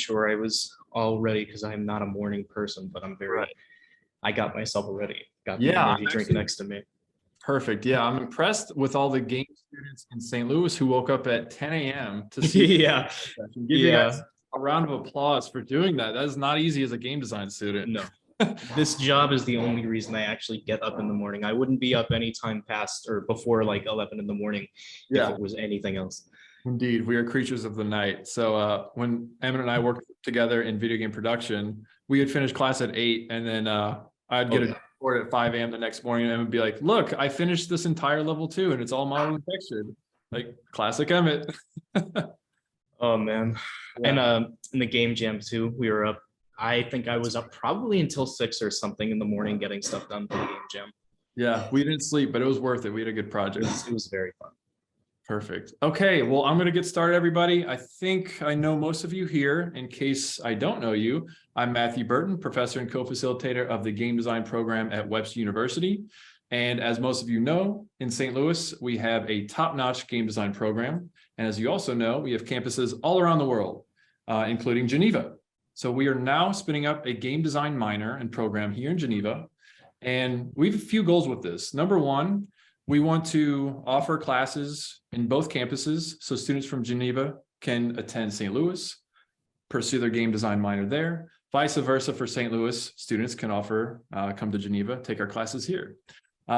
sure I was all ready because I'm not a morning person, but I'm very, I got myself ready. Got the energy drink next to me. Perfect. Yeah, I'm impressed with all the game students in St. Louis who woke up at 10 a.m. to see. Yeah. Give you guys a round of applause for doing that. That is not easy as a game design student. No. This job is the only reason I actually get up in the morning. I wouldn't be up any time past or before like 11 in the morning if it was anything else. Indeed, we are creatures of the night. So when Emmett and I worked together in video game production, we would finish class at 8, and then I'd get a report at 5 a.m. the next morning, and Emmett would be like, look, I finished this entire level 2 and it's all modeled and textured. Like classic Emmett. Oh man. And in the game jam too, we were up. I think I was up probably until 6 or something in the morning getting stuff done for the game jam. Yeah, we didn't sleep, but it was worth it. We had a good project. It was very fun. Perfect. Okay, well, I'm going to get started, everybody. I think I know most of you here. In case I don't know you, I'm Matthew Burton, professor and co-facilitator of the game design program at Webster University. And as most of you know, in St. Louis, we have a top-notch game design program. And as you also know, we have campuses all around the world, including Geneva. So we are now spinning up a game design minor and program here in Geneva. And we have a few goals with this. Number one, we want to offer classes in both campuses so students from Geneva can attend St. Louis, pursue their game design minor there. Vice versa for St. Louis, students can come to Geneva, take our classes here.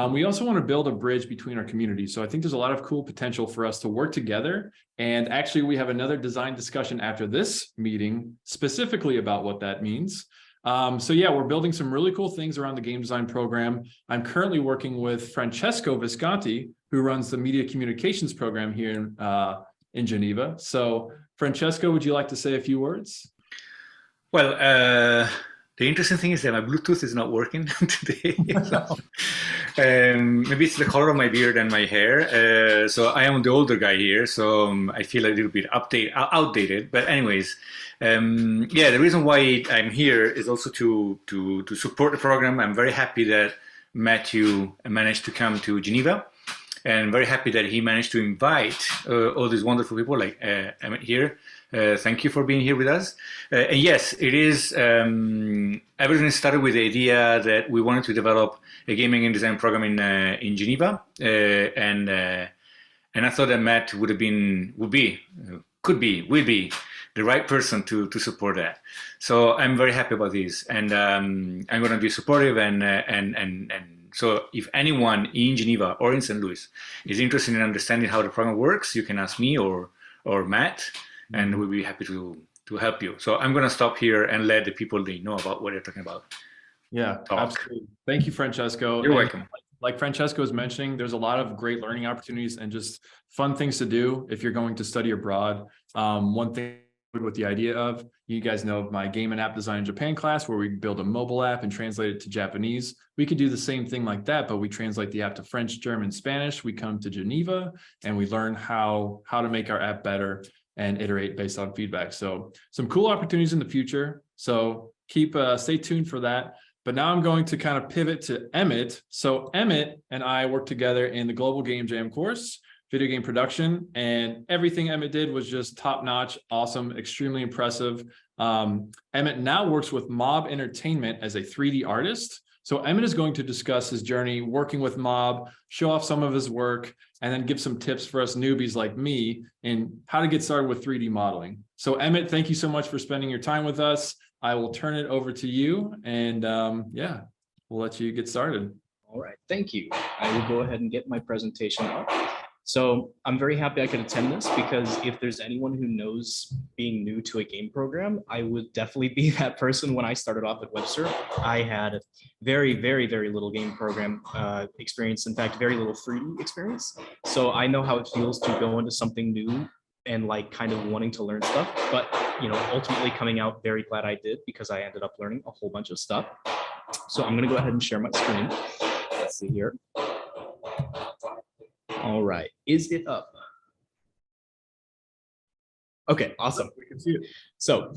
We also want to build a bridge between our communities. So I think there's a lot of cool potential for us to work together. And actually, we have another design discussion after this meeting specifically about what that means. So yeah, we're building some really cool things around the game design program. I'm currently working with Francesco Visconti, who runs the media communications program here in Geneva. So Francesco, would you like to say a few words? Well, the interesting thing is that my Bluetooth is not working today. Maybe it's the color of my beard and my hair. So I am the older guy here, so I feel a little bit outdated. But anyways, yeah, the reason why I'm here is also to support the program. I'm very happy that Matthew managed to come to Geneva, and very happy that he managed to invite all these wonderful people like Emmett here. Thank you for being here with us. And yes, it is, everything started with the idea that we wanted to develop a gaming and design program in Geneva. And I thought that Matt will be the right person to support that. So I'm very happy about this. And I'm going to be supportive and so if anyone in Geneva or in St. Louis is interested in understanding how the program works, you can ask me or Matt, and we'll be happy to help you. So I'm going to stop here and let the people know about what they're talking about. Yeah, absolutely. Thank you, Francesco. You're welcome. Like Francesco was mentioning, there's a lot of great learning opportunities and just fun things to do if you're going to study abroad. One thing with the idea of, you guys know my game and app design in Japan class where we build a mobile app and translate it to Japanese. We could do the same thing like that, but we translate the app to French, German, Spanish. We come to Geneva and we learn how to make our app better and iterate based on feedback. So some cool opportunities in the future. So stay tuned for that. But now I'm going to kind of pivot to Emmett. So Emmett and I worked together in the Global Game Jam course, video game production, and everything Emmett did was just top-notch, awesome, extremely impressive. Emmett now works with Mob Entertainment as a 3D artist. So Emmett is going to discuss his journey working with Mob, show off some of his work, and then give some tips for us newbies like me in how to get started with 3D modeling. So Emmett, thank you so much for spending your time with us. I will turn it over to you, and yeah, we'll let you get started. All right, thank you. I will go ahead and get my presentation up. So I'm very happy I could attend this because if there's anyone who knows being new to a game program, I would definitely be that person. When I started off at Webster, I had very, very, very little game program experience. In fact, very little 3D experience. So I know how it feels to go into something new and like kind of wanting to learn stuff. But, you know, ultimately coming out very glad I did because I ended up learning a whole bunch of stuff. So I'm going to go ahead and share my screen. Let's see here. All right, is it up? Okay, awesome. We can see it. So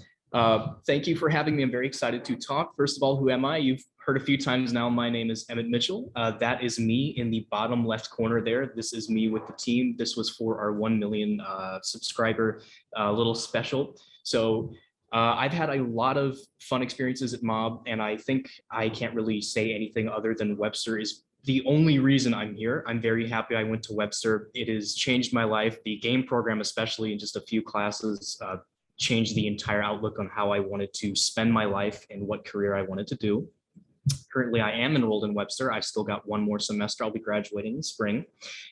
thank you for having me. I'm very excited to talk. First of all, who am I? You've heard a few times now. My name is Emmett Mitchell. That is me in the bottom left corner there. This is me with the team. This was for our 1 million subscriber little special. So I've had a lot of fun experiences at Mob, and I think I can't really say anything other than Webster is the only reason I'm here. I'm very happy I went to Webster. It has changed my life. The game program, especially in just a few classes, changed the entire outlook on how I wanted to spend my life and what career I wanted to do. Currently, I am enrolled in Webster. I've still got one more semester. I'll be graduating in spring.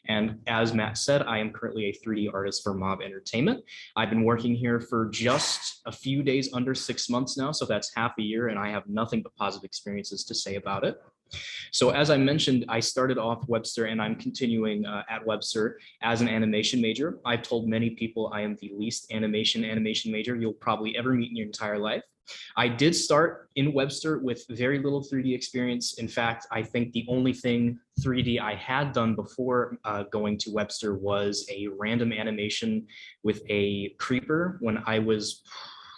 And as Matt said, I am currently a 3D artist for Mob Entertainment. I've been working here for just a few days under 6 months now, so that's half a year, and I have nothing but positive experiences to say about it. So as I mentioned, I started off Webster and I'm continuing at Webster as an animation major. I've told many people I am the least animation major you'll probably ever meet in your entire life. I did start in Webster with very little 3D experience. In fact, I think the only thing 3D I had done before going to Webster was a random animation with a creeper when I was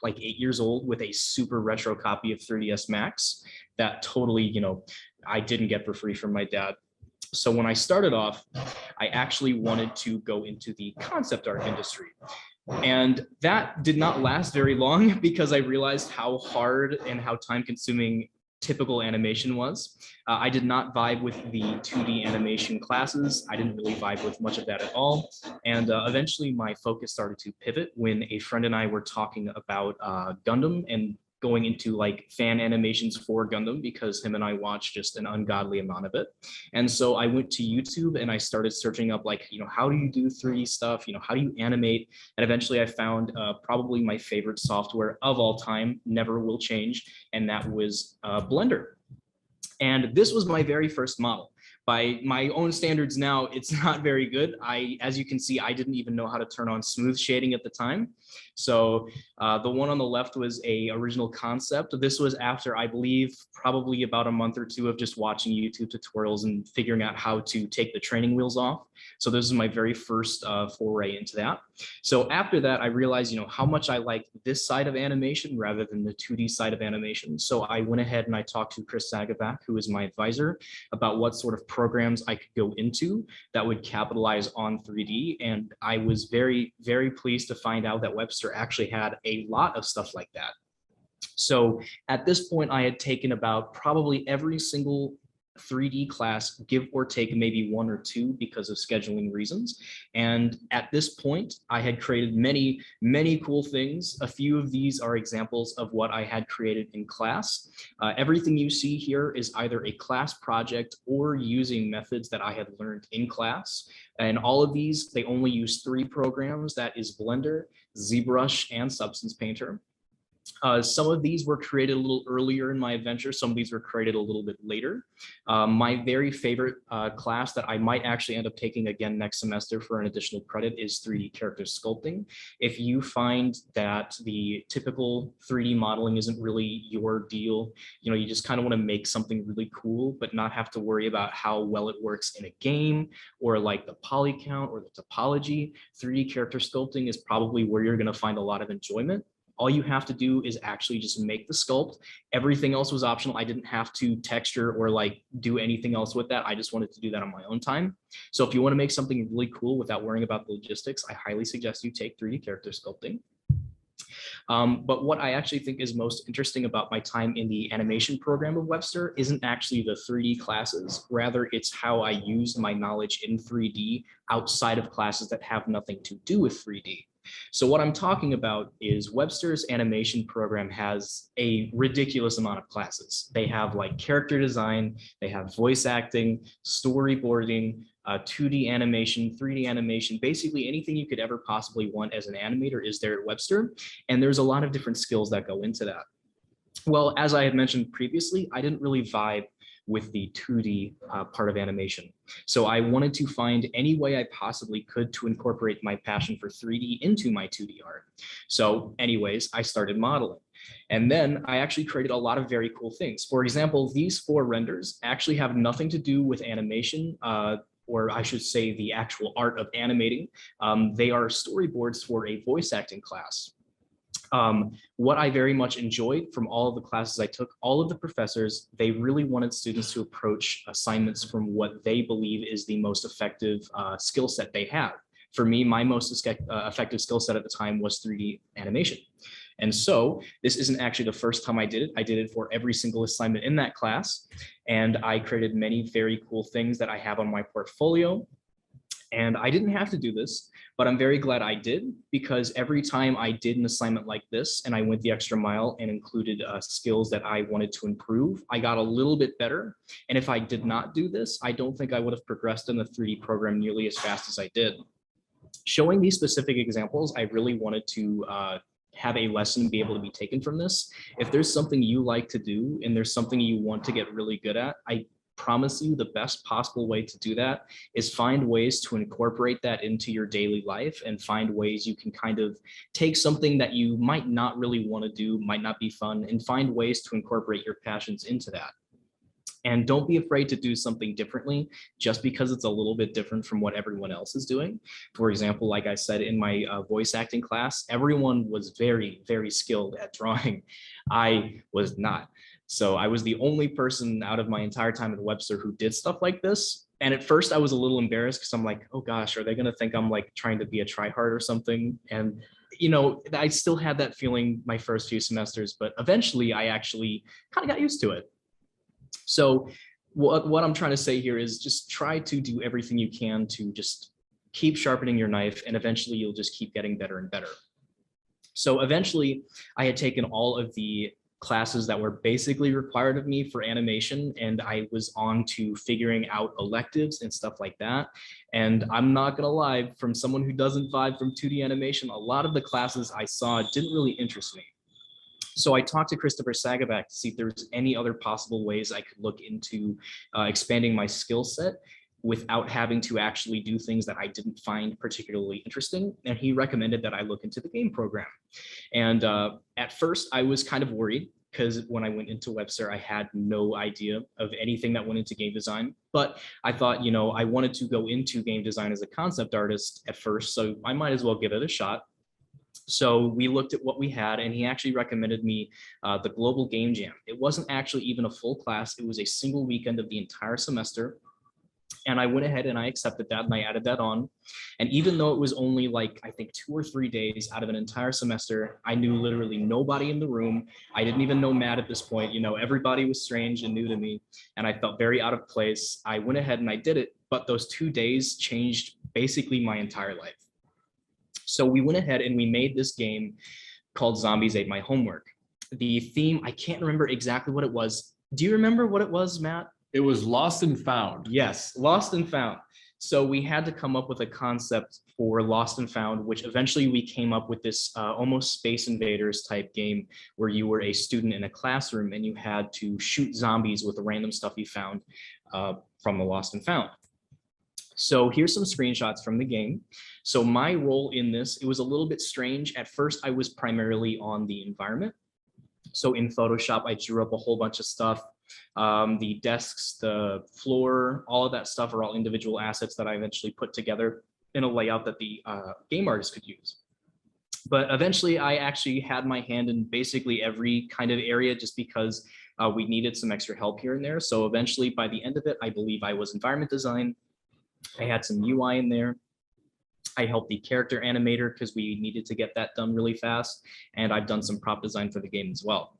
like 8 years old with a super retro copy of 3ds Max that totally, I didn't get for free from my dad. So when I started off, I actually wanted to go into the concept art industry. And that did not last very long because I realized how hard and how time consuming typical animation was. I did not vibe with the 2D animation classes. I didn't really vibe with much of that at all. And eventually my focus started to pivot when a friend and I were talking about Gundam and going into like fan animations for Gundam because him and I watched just an ungodly amount of it. And so I went to YouTube and I started searching up like, how do you do 3D stuff? How do you animate? And eventually I found probably my favorite software of all time, never will change. And that was Blender. And this was my very first model. By my own standards now, it's not very good. As you can see, I didn't even know how to turn on smooth shading at the time. So the one on the left was a original concept. This was after, I believe, probably about a month or two of just watching YouTube tutorials and figuring out how to take the training wheels off. So this is my very first foray into that. So after that, I realized, how much I liked this side of animation rather than the 2D side of animation. So I went ahead and I talked to Chris Zagavac, who is my advisor, about what sort of programs I could go into that would capitalize on 3D. And I was very, very pleased to find out that Webster actually had a lot of stuff like that. So at this point, I had taken about probably every single 3D class, give or take maybe one or two because of scheduling reasons. And at this point, I had created many, many cool things. A few of these are examples of what I had created in class. Everything you see here is either a class project or using methods that I had learned in class. And all of these, they only use 3 programs. That is Blender, ZBrush, and Substance Painter. Some of these were created a little earlier in my adventure. Some of these were created a little bit later. My very favorite class that I might actually end up taking again next semester for an additional credit is 3D character sculpting. If you find that the typical 3D modeling isn't really your deal, you just kind of want to make something really cool, but not have to worry about how well it works in a game or like the poly count or the topology, 3D character sculpting is probably where you're going to find a lot of enjoyment. All you have to do is actually just make the sculpt. Everything else was optional. I didn't have to texture or like do anything else with that. I just wanted to do that on my own time. So if you want to make something really cool without worrying about the logistics, I highly suggest you take 3D character sculpting. But what I actually think is most interesting about my time in the animation program of Webster isn't actually the 3D classes. Rather, it's how I used my knowledge in 3D outside of classes that have nothing to do with 3D. So what I'm talking about is Webster's animation program has a ridiculous amount of classes. They have like character design, they have voice acting, storyboarding, 2D animation, 3D animation, basically anything you could ever possibly want as an animator is there at Webster. And there's a lot of different skills that go into that. Well, as I had mentioned previously, I didn't really vibe with the 2D part of animation. So I wanted to find any way I possibly could to incorporate my passion for 3D into my 2D art. So anyways, I started modeling. And then I actually created a lot of very cool things. For example, these 4 renders actually have nothing to do with animation, or I should say the actual art of animating. They are storyboards for a voice acting class. What I very much enjoyed from all of the classes I took, all of the professors, they really wanted students to approach assignments from what they believe is the most effective skill set they have. For me, my most effective skill set at the time was 3D animation. And so this isn't actually the first time I did it. I did it for every single assignment in that class. And I created many very cool things that I have on my portfolio. And I didn't have to do this, but I'm very glad I did, because every time I did an assignment like this and I went the extra mile and included skills that I wanted to improve, I got a little bit better. And if I did not do this, I don't think I would have progressed in the 3D program nearly as fast as I did. Showing these specific examples, I really wanted to have a lesson be able to be taken from this. If there's something you like to do and there's something you want to get really good at, I promise you the best possible way to do that is find ways to incorporate that into your daily life, and find ways you can kind of take something that you might not really want to do, might not be fun, and find ways to incorporate your passions into that. And don't be afraid to do something differently just because it's a little bit different from what everyone else is doing. For example, like I said, in my voice acting class, everyone was very, very skilled at drawing. I was not. So I was the only person out of my entire time at Webster who did stuff like this. And at first I was a little embarrassed because I'm like, oh gosh, are they going to think I'm like trying to be a tryhard or something? And, you know, I still had that feeling my first few semesters, but eventually I actually kind of got used to it. So what I'm trying to say here is just try to do everything you can to just keep sharpening your knife, and eventually you'll just keep getting better and better. So eventually I had taken all of the classes that were basically required of me for animation, and I was on to figuring out electives and stuff like that. And I'm not gonna lie, from someone who doesn't vibe from 2D animation, a lot of the classes I saw didn't really interest me. So I talked to Christopher Sagaback to see if there was any other possible ways I could look into expanding my skill set without having to actually do things that I didn't find particularly interesting. And he recommended that I look into the game program. And at first I was kind of worried, because when I went into Webster, I had no idea of anything that went into game design. But I thought, you know, I wanted to go into game design as a concept artist at first, so I might as well give it a shot. So we looked at what we had, and he actually recommended me the Global Game Jam. It wasn't actually even a full class. It was a single weekend of the entire semester. And I went ahead and I accepted that, and I added that on. And even though it was only like, I think 2 or 3 days out of an entire semester, I knew literally nobody in the room. I didn't even know Matt at this point. You know, everybody was strange and new to me, and I felt very out of place. I went ahead and I did it, but those 2 days changed basically my entire life. So we went ahead and we made this game called Zombies Ate My Homework. The theme, I can't remember exactly what it was. Do you remember what it was, Matt? It was Lost and Found. Yes, Lost and Found. So we had to come up with a concept for Lost and Found, which eventually we came up with this almost Space Invaders type game where you were a student in a classroom and you had to shoot zombies with the random stuff you found from the Lost and Found. So here's some screenshots from the game. So my role in this, it was a little bit strange. At first, I was primarily on the environment. So in Photoshop, I drew up a whole bunch of stuff. The desks, the floor, all of that stuff are all individual assets that I eventually put together in a layout that the game artist could use. But eventually, I actually had my hand in basically every kind of area just because we needed some extra help here and there. So eventually, by the end of it, I believe I was environment design. I had some UI in there. I helped the character animator because we needed to get that done really fast. And I've done some prop design for the game as well.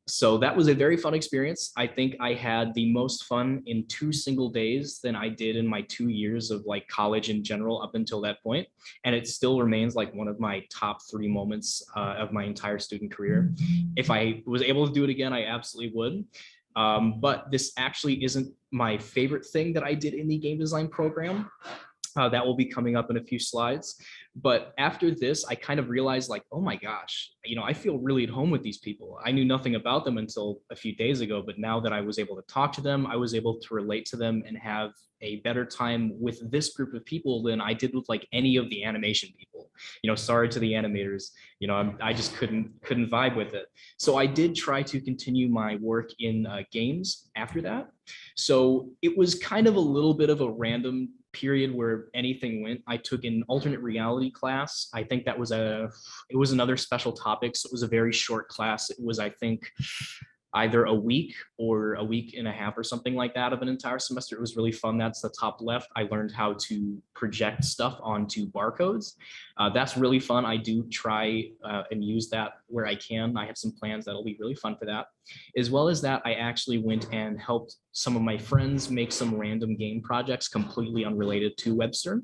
So that was a very fun experience. I think I had the most fun in 2 single days than I did in my 2 years of like college in general up until that point. And it still remains like one of my top 3 moments of my entire student career. If I was able to do it again, I absolutely would. But this actually isn't my favorite thing that I did in the game design program. That will be coming up in a few slides. But after this, I kind of realized like, oh my gosh, you know, I feel really at home with these people. I knew nothing about them until a few days ago, but now that I was able to talk to them, I was able to relate to them and have a better time with this group of people than I did with like any of the animation people. You know, sorry to the animators, you know, I just couldn't vibe with it. So I did try to continue my work in games after that. So it was kind of a little bit of a random period where anything went. I took an alternate reality class. I think that was it was another special topic. So it was a very short class. It was, I think, either a week or a week and a half or something like that of an entire semester. It was really fun. That's the top left. I learned how to project stuff onto barcodes. That's really fun. I do try and use that where I can. I have some plans that'll be really fun for that. As well as that, I actually went and helped some of my friends make some random game projects completely unrelated to Webster.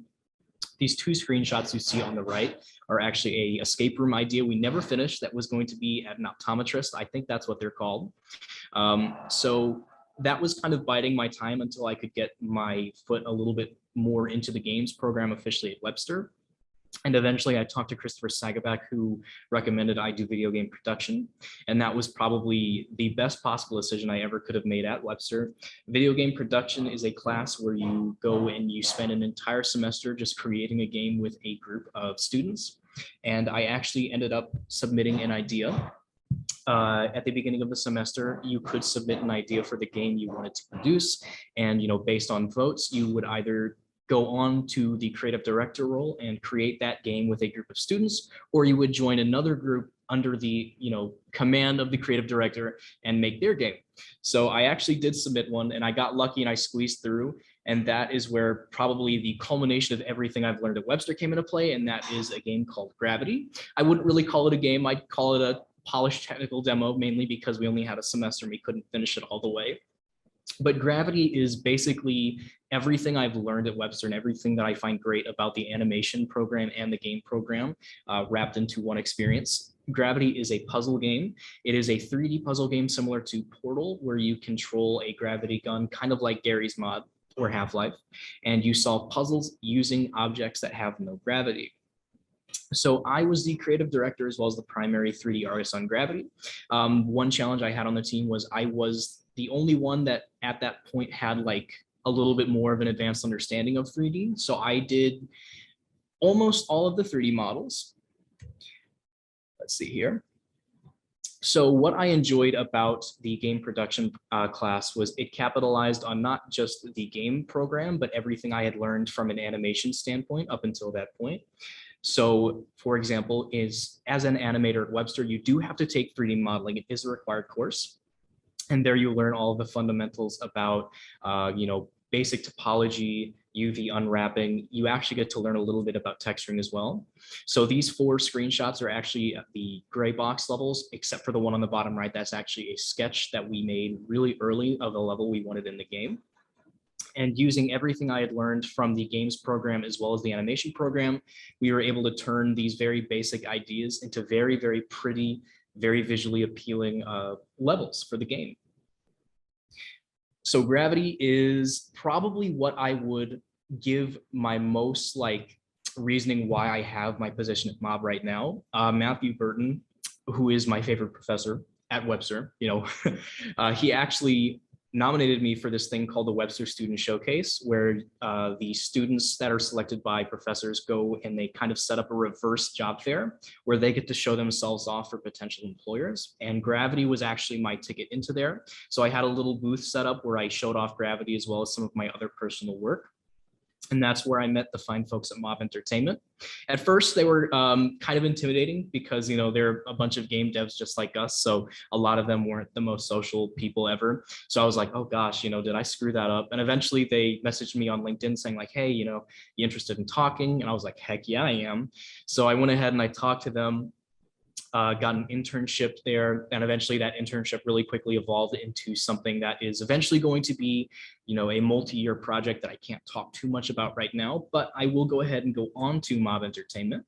These two screenshots you see on the right are actually a escape room idea we never finished that was going to be at an optometrist. I think that's what they're called. So that was kind of biding my time until I could get my foot a little bit more into the games program officially at Webster. And eventually I talked to Christopher Sagaback, who recommended I do video game production. And that was probably the best possible decision I ever could have made at Webster. Video game production is a class where you go and you spend an entire semester just creating a game with a group of students. And I actually ended up submitting an idea. At the beginning of the semester, you could submit an idea for the game you wanted to produce. And, based on votes, you would either go on to the creative director role and create that game with a group of students, or you would join another group under the command of the creative director and make their game. So I actually did submit one, and I got lucky and I squeezed through. And that is where probably the culmination of everything I've learned at Webster came into play, and that is a game called Gravity. I wouldn't really call it a game. I'd call it a polished technical demo, mainly because we only had a semester and we couldn't finish it all the way. But Gravity is basically everything I've learned at Webster and everything that I find great about the animation program and the game program wrapped into one experience. Gravity is a puzzle game. It is a 3D puzzle game similar to Portal, where you control a gravity gun, kind of like Gary's Mod or Half-Life, and you solve puzzles using objects that have no gravity. So I was the creative director as well as the primary 3D artist on Gravity. One challenge I had on the team was I was the only one that at that point had like a little bit more of an advanced understanding of 3D. So I did almost all of the 3D models. Let's see here. So what I enjoyed about the game production class was it capitalized on not just the game program, but everything I had learned from an animation standpoint up until that point. So, for example, as an animator at Webster, you do have to take 3D modeling. It is a required course. And there you learn all of the fundamentals about, basic topology, UV unwrapping. You actually get to learn a little bit about texturing as well. So these 4 screenshots are actually the gray box levels, except for the one on the bottom right. That's actually a sketch that we made really early of the level we wanted in the game. And using everything I had learned from the games program as well as the animation program, we were able to turn these very basic ideas into very, very pretty, very visually appealing levels for the game. So Gravity is probably what I would give my most reasoning why I have my position at Mob right now. Matthew Burton, who is my favorite professor at Webster, he actually nominated me for this thing called the Webster Student Showcase, where the students that are selected by professors go and they kind of set up a reverse job fair where they get to show themselves off for potential employers. And Gravity was actually my ticket into there. So I had a little booth set up where I showed off Gravity as well as some of my other personal work. And that's where I met the fine folks at Mob Entertainment. At first, they were kind of intimidating because, they're a bunch of game devs just like us. So a lot of them weren't the most social people ever. So I was like, oh gosh, did I screw that up? And eventually they messaged me on LinkedIn saying like, hey, you interested in talking? And I was like, heck yeah, I am. So I went ahead and I talked to them. Got an internship there, and eventually that internship really quickly evolved into something that is eventually going to be, a multi-year project that I can't talk too much about right now, but I will go ahead and go on to Mob Entertainment.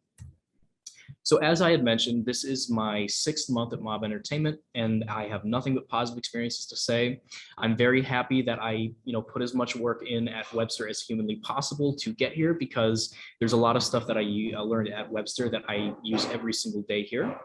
So as I had mentioned, this is my 6th month at Mob Entertainment, and I have nothing but positive experiences to say. I'm very happy that I, put as much work in at Webster as humanly possible to get here, because there's a lot of stuff that I learned at Webster that I use every single day here.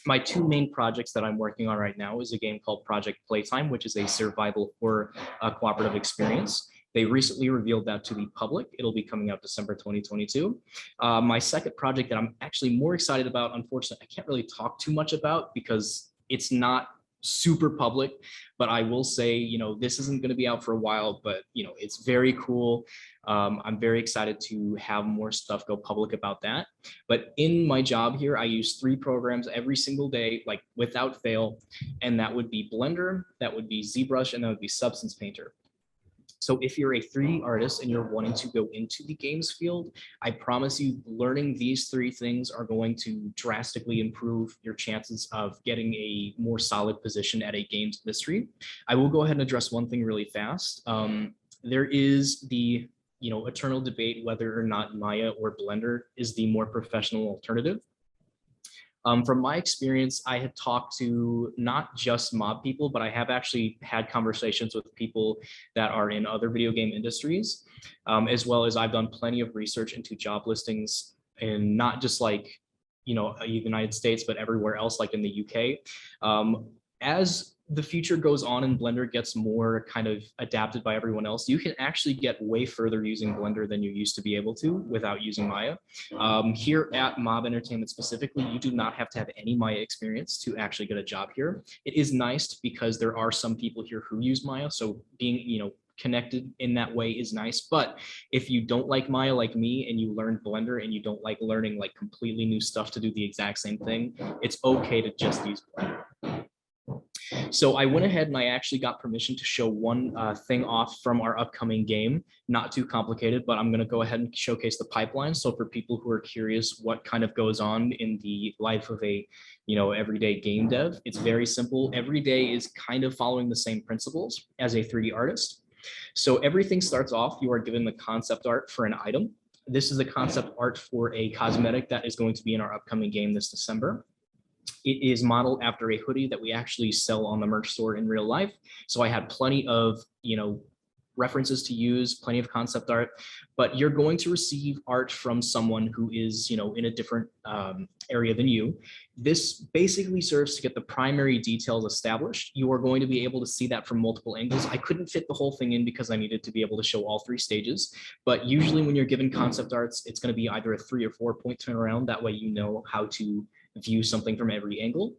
My 2 main projects that I'm working on right now is a game called Project Playtime, which is a survival horror cooperative experience. They recently revealed that to the public. It'll be coming out December 2022. My second project that I'm actually more excited about, unfortunately, I can't really talk too much about because it's not super public, but I will say, this isn't going to be out for a while, but it's very cool. I'm very excited to have more stuff go public about that. But in my job here, I use 3 programs every single day, like without fail. And that would be Blender, that would be ZBrush, and that would be Substance Painter. So if you're a 3D artist and you're wanting to go into the games field, I promise you learning these 3 things are going to drastically improve your chances of getting a more solid position at a games industry. I will go ahead and address one thing really fast. There is the eternal debate whether or not Maya or Blender is the more professional alternative. From my experience, I had talked to not just mob people, but I have actually had conversations with people that are in other video game industries, as well as I've done plenty of research into job listings in not just like, the United States, but everywhere else, like in the UK. As the future goes on and Blender gets more kind of adapted by everyone else, you can actually get way further using Blender than you used to be able to without using Maya. Here at Mob Entertainment specifically, you do not have to have any Maya experience to actually get a job here. It is nice because there are some people here who use Maya, so being, connected in that way is nice. But if you don't like Maya like me and you learn Blender and you don't like learning like completely new stuff to do the exact same thing, it's okay to just use Blender. So I went ahead and I actually got permission to show one thing off from our upcoming game. Not too complicated, but I'm going to go ahead and showcase the pipeline. So for people who are curious what kind of goes on in the life of a, everyday game dev, it's very simple. Every day is kind of following the same principles as a 3D artist. So everything starts off, you are given the concept art for an item. This is the concept art for a cosmetic that is going to be in our upcoming game this December. It is modeled after a hoodie that we actually sell on the merch store in real life. So I had plenty of, references to use, plenty of concept art, but you're going to receive art from someone who is, in a different area than you. This basically serves to get the primary details established. You are going to be able to see that from multiple angles. I couldn't fit the whole thing in because I needed to be able to show all 3 stages, but usually when you're given concept arts, it's going to be either a 3 or 4 point turnaround. That way, you know how to view something from every angle.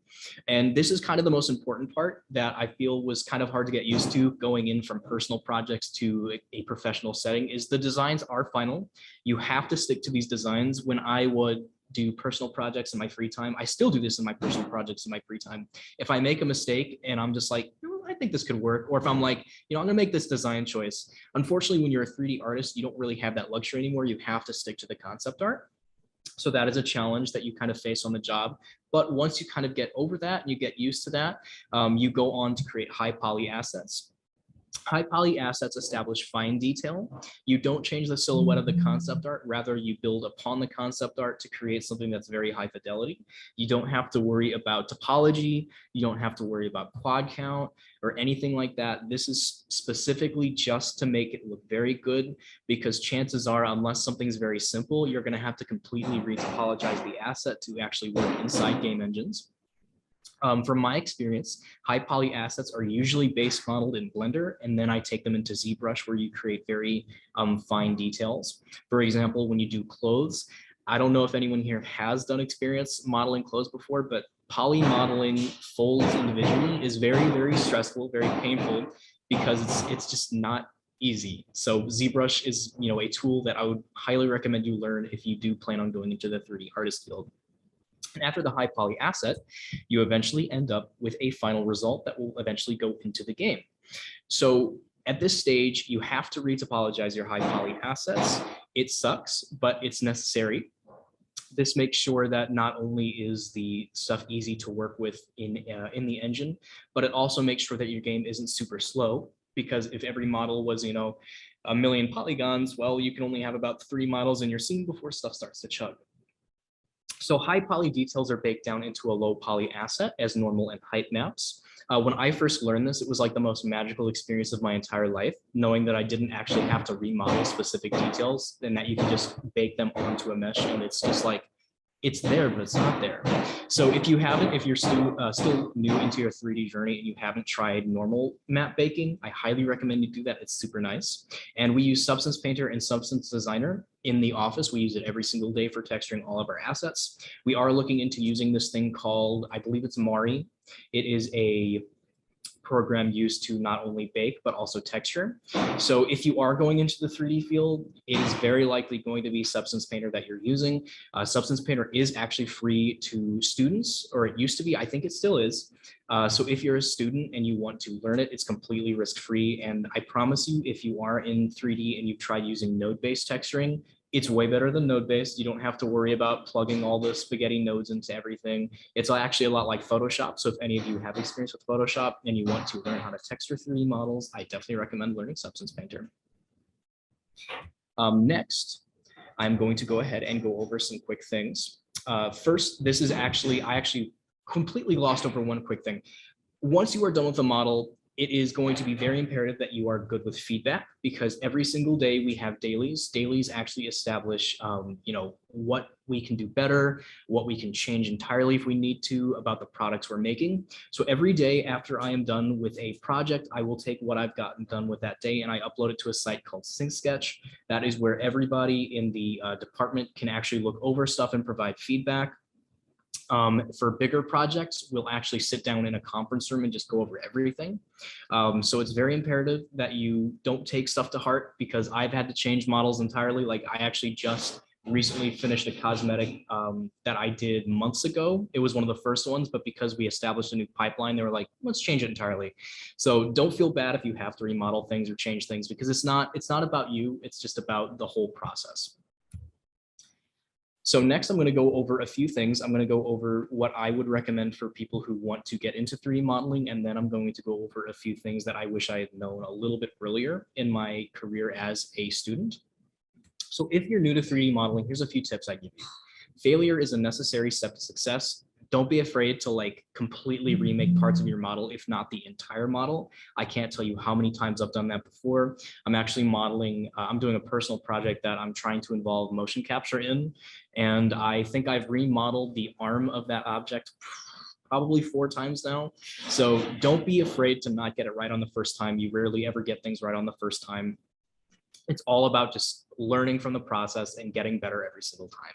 And this is kind of the most important part that I feel was kind of hard to get used to going in from personal projects to a professional setting is the designs are final. You have to stick to these designs. When I would do personal projects in my free time, I still do this in my personal projects in my free time. If I make a mistake and I'm just like, I think this could work, or if I'm like, I'm gonna make this design choice. Unfortunately, when you're a 3D artist, you don't really have that luxury anymore. You have to stick to the concept art. So that is a challenge that you kind of face on the job. But once you kind of get over that and you get used to that, you go on to create high poly assets. High poly assets establish fine detail. You don't change the silhouette of the concept art, rather you build upon the concept art to create something that's very high fidelity. You don't have to worry about topology. You don't have to worry about quad count or anything like that. This is specifically just to make it look very good, because chances are, unless something's very simple, you're going to have to completely retopologize the asset to actually work inside game engines. From my experience, high poly assets are usually base modeled in Blender, and then I take them into ZBrush where you create very fine details. For example, when you do clothes, I don't know if anyone here has done experience modeling clothes before, but poly modeling folds individually is very, very stressful, very painful, because it's just not easy. So ZBrush is, a tool that I would highly recommend you learn if you do plan on going into the 3D artist field. And after the high poly asset, you eventually end up with a final result that will eventually go into the game. So at this stage, you have to retopologize your high poly assets. It sucks, but it's necessary. This makes sure that not only is the stuff easy to work with in the engine, but it also makes sure that your game isn't super slow. Because if every model was, a million polygons, well, you can only have about 3 models in your scene before stuff starts to chug. So high poly details are baked down into a low poly asset as normal and height maps. When I first learned this, it was like the most magical experience of my entire life, knowing that I didn't actually have to remodel specific details and that you can just bake them onto a mesh, and it's just like, it's there, but it's not there. So if you're still new into your 3D journey and you haven't tried normal map baking, I highly recommend you do that. It's super nice. And we use Substance Painter and Substance Designer in the office. We use it every single day for texturing all of our assets. We are looking into using this thing called, I believe it's Mari, It is a program used to not only bake, but also texture. So if you are going into the 3D field, it is very likely going to be Substance Painter that you're using. Substance Painter is actually free to students, or it used to be, I think it still is. So if you're a student and you want to learn it, it's completely risk-free. And I promise you, if you are in 3D and you've tried using node-based texturing, it's way better than node-based. You don't have to worry about plugging all the spaghetti nodes into everything. It's actually a lot like Photoshop. So if any of you have experience with Photoshop and you want to learn how to texture 3D models, I definitely recommend learning Substance Painter. Next, I'm going to go ahead and go over some quick things. First, this is actually, I actually completely glossed over one quick thing. Once you are done with the model, it is going to be very imperative that you are good with feedback, because every single day we have dailies. Dailies actually establish, what we can do better, what we can change entirely if we need to about the products we're making. So every day after I am done with a project, I will take what I've gotten done with that day and I upload it to a site called SyncSketch. That is where everybody in the department can actually look over stuff and provide feedback. For bigger projects, we'll actually sit down in a conference room and just go over everything. So it's very imperative that you don't take stuff to heart, because I've had to change models entirely. Like, I actually just recently finished a cosmetic that I did months ago. It was one of the first ones, but because we established a new pipeline, they were like, let's change it entirely. So don't feel bad if you have to remodel things or change things, because it's not about you, it's just about the whole process. So next, I'm going to go over a few things. I'm going to go over what I would recommend for people who want to get into 3D modeling, and then I'm going to go over a few things that I wish I had known a little bit earlier in my career as a student. So if you're new to 3D modeling, here's a few tips I give you. Failure is a necessary step to success. Don't be afraid to completely remake parts of your model, if not the entire model. I can't tell you how many times I've done that before. I'm actually modeling, I'm doing a personal project that I'm trying to involve motion capture in. And I think I've remodeled the arm of that object probably 4 times now. So don't be afraid to not get it right on the first time. You rarely ever get things right on the first time. It's all about just learning from the process and getting better every single time.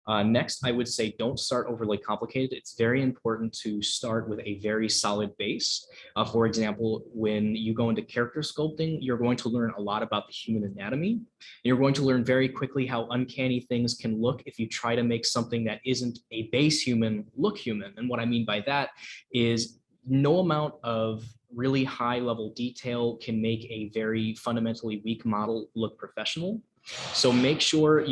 Next, I would say don't start overly complicated. It's very important to start with a very solid base. For example, when you go into character sculpting, you're going to learn a lot about the human anatomy. You're going to learn very quickly how uncanny things can look if you try to make something that isn't a base human look human. And what I mean by that is no amount of really high level detail can make a very fundamentally weak model look professional. So make sure,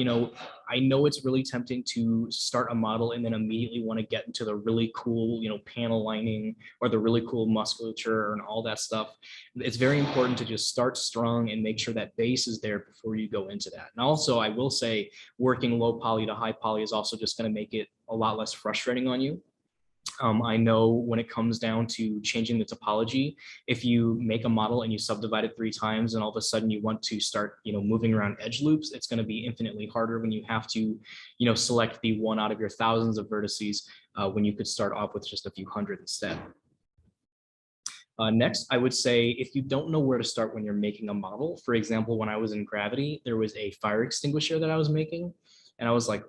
I know it's really tempting to start a model and then immediately want to get into the really cool, panel lining or the really cool musculature and all that stuff. It's very important to just start strong and make sure that base is there before you go into that. And also, I will say working low poly to high poly is also just going to make it a lot less frustrating on you. I know when it comes down to changing the topology, if you make a model and you subdivide it 3 times and all of a sudden you want to start, moving around edge loops, it's going to be infinitely harder when you have to, select the one out of your thousands of vertices when you could start off with just a few hundred instead. Next, I would say if you don't know where to start when you're making a model, for example, when I was in Gravity, there was a fire extinguisher that I was making, and I was like,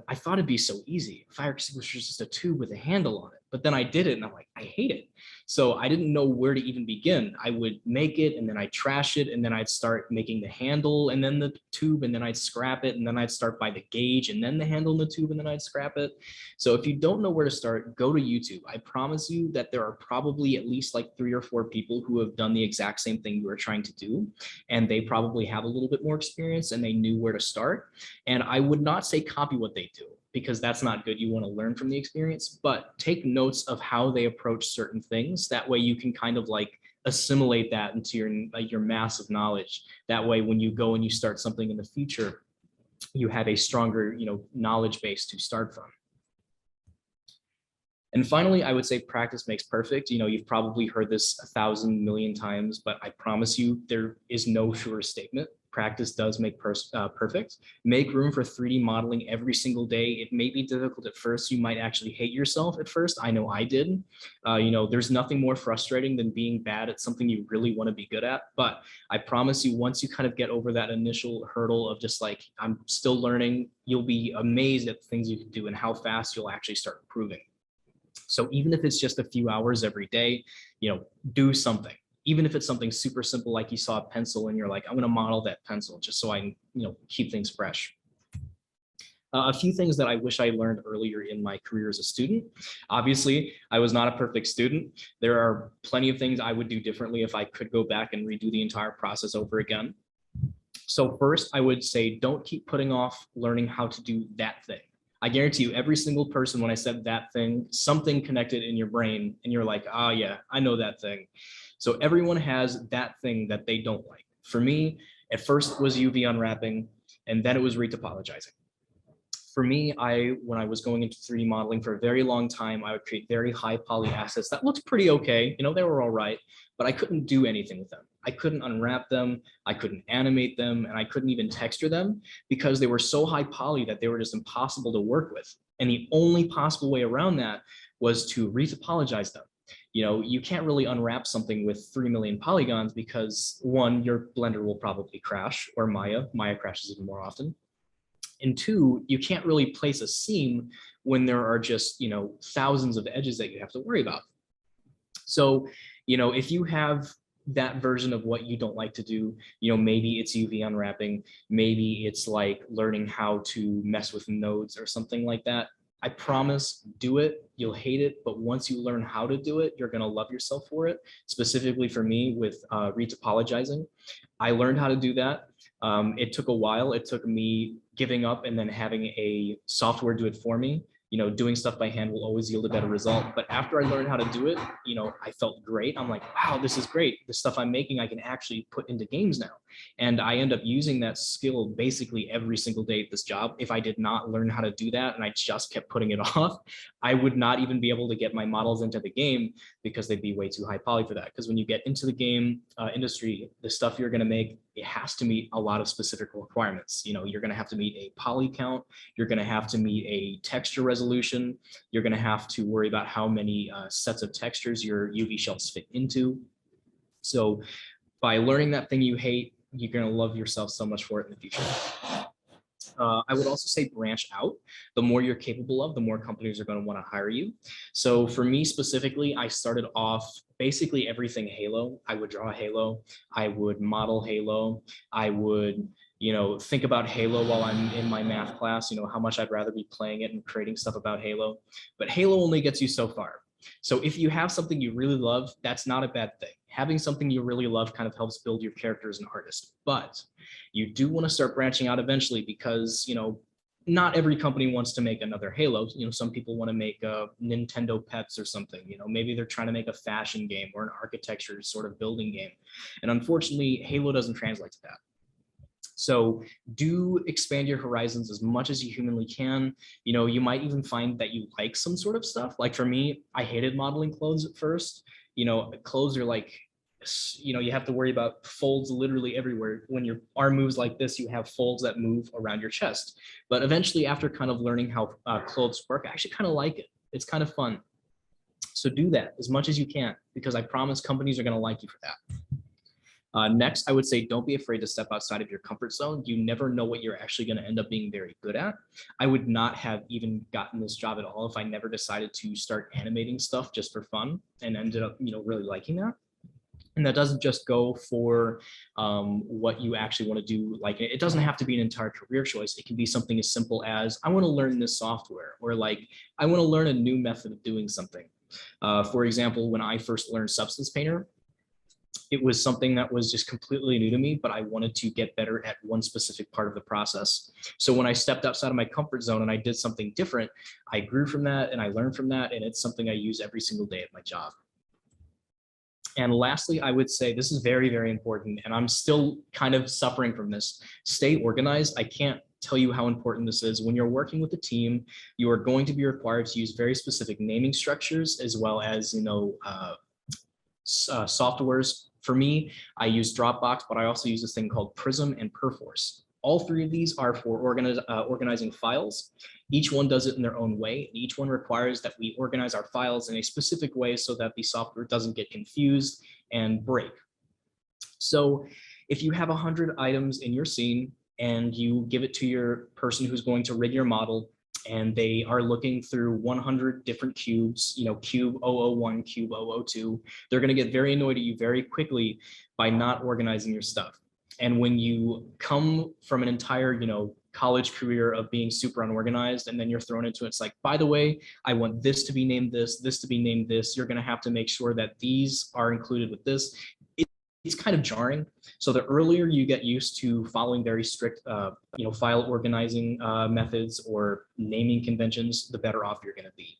I thought it'd be so easy. Fire extinguisher is just a tube with a handle on it. But then I did it and I'm like, I hate it. So I didn't know where to even begin. I would make it and then I'd trash it and then I'd start making the handle and then the tube and then I'd scrap it and then I'd start by the gauge and then the handle and the tube and then I'd scrap it. So if you don't know where to start, go to YouTube. I promise you that there are probably at least 3 or 4 people who have done the exact same thing you are trying to do. And they probably have a little bit more experience and they knew where to start. And I would not say copy what they do, because that's not good. You want to learn from the experience, but take notes of how they approach certain things. That way you can kind of assimilate that into your massive knowledge. That way, when you go and you start something in the future, you have a stronger, knowledge base to start from. And finally, I would say practice makes perfect. You've probably heard this 1,000 million times, but I promise you there is no sure statement. Practice does make perfect. Make room for 3D modeling every single day. It may be difficult at first. You might actually hate yourself at first. I know I did. There's nothing more frustrating than being bad at something you really want to be good at. But I promise you, once you kind of get over that initial hurdle of just I'm still learning, you'll be amazed at the things you can do and how fast you'll actually start improving. So even if it's just a few hours every day, do something. Even if it's something super simple, like you saw a pencil and you're like, I'm going to model that pencil just so I can, keep things fresh. A few things that I wish I learned earlier in my career as a student. Obviously, I was not a perfect student. There are plenty of things I would do differently if I could go back and redo the entire process over again. So first, I would say, don't keep putting off learning how to do that thing. I guarantee you, every single person, when I said that thing, something connected in your brain and you're like, oh yeah, I know that thing. So everyone has that thing that they don't like. For me, at first it was UV unwrapping, and then it was retopologizing. For me, when I was going into 3D modeling for a very long time, I would create very high poly assets that looked pretty okay. They were all right, but I couldn't do anything with them. I couldn't unwrap them, I couldn't animate them, and I couldn't even texture them because they were so high poly that they were just impossible to work with. And the only possible way around that was to retopologize them. You can't really unwrap something with 3 million polygons because one, your Blender will probably crash, or Maya crashes even more often. And two, you can't really place a seam when there are just, thousands of edges that you have to worry about. So, if you have that version of what you don't like to do, maybe it's UV unwrapping, maybe it's like learning how to mess with nodes or something like that. I promise, do it. You'll hate it, but once you learn how to do it, you're going to love yourself for it. Specifically for me with retopologizing, I learned how to do that. It took a while. It took me giving up and then having a software do it for me. Doing stuff by hand will always yield a better result. But after I learned how to do it, I felt great. I'm like, wow, this is great. The stuff I'm making, I can actually put into games now. And I end up using that skill basically every single day at this job. If I did not learn how to do that and I just kept putting it off, I would not even be able to get my models into the game because they'd be way too high poly for that. Because when you get into the game industry, the stuff you're going to make, it has to meet a lot of specific requirements. You're going to have to meet a poly count. You're going to have to meet a texture resolution. You're going to have to worry about how many sets of textures your UV shells fit into. So by learning that thing you hate, you're going to love yourself so much for it in the future. I would also say branch out. The more you're capable of, the more companies are going to want to hire you. So for me specifically, I started off basically everything Halo. I would draw Halo. I would model Halo. I would, think about Halo while I'm in my math class, how much I'd rather be playing it and creating stuff about Halo. But Halo only gets you so far. So if you have something you really love, that's not a bad thing. Having something you really love kind of helps build your character as an artist. But you do want to start branching out eventually because, not every company wants to make another Halo. Some people want to make Nintendo Pets or something. Maybe they're trying to make a fashion game or an architecture sort of building game. And unfortunately, Halo doesn't translate to that. So do expand your horizons as much as you humanly can. You might even find that you like some sort of stuff. Like for me, I hated modeling clothes at first. Clothes are like, you have to worry about folds literally everywhere. When your arm moves like this, you have folds that move around your chest. But eventually, after kind of learning how clothes work, I actually kind of like it. It's kind of fun. So do that as much as you can, because I promise companies are going to like you for that. Next, I would say don't be afraid to step outside of your comfort zone. You never know what you're actually going to end up being very good at. I would not have even gotten this job at all if I never decided to start animating stuff just for fun and ended up, really liking that. And that doesn't just go for what you actually want to do. Like, it doesn't have to be an entire career choice. It can be something as simple as, I want to learn this software, or like, I want to learn a new method of doing something. For example, when I first learned Substance Painter, it was something that was just completely new to me, but I wanted to get better at one specific part of the process. So when I stepped outside of my comfort zone and I did something different, I grew from that and I learned from that. And it's something I use every single day at my job. And lastly, I would say this is very, very important, and I'm still kind of suffering from this. Stay organized. I can't tell you how important this is. When you're working with a team, you are going to be required to use very specific naming structures, as well as, softwares. For me, I use Dropbox, but I also use this thing called Prism and Perforce. All three of these are for organizing files. Each one does it in their own way. And each one requires that we organize our files in a specific way so that the software doesn't get confused and break. So if you have 100 items in your scene and you give it to your person who's going to rig your model, and they are looking through 100 different cubes, cube 001, cube 002. They're going to get very annoyed at you very quickly by not organizing your stuff. And when you come from an entire, college career of being super unorganized, and then you're thrown into it, it's like, by the way, I want this to be named this to be named this. You're going to have to make sure that these are included with this. It's kind of jarring. So the earlier you get used to following very strict, file organizing methods or naming conventions, the better off you're going to be.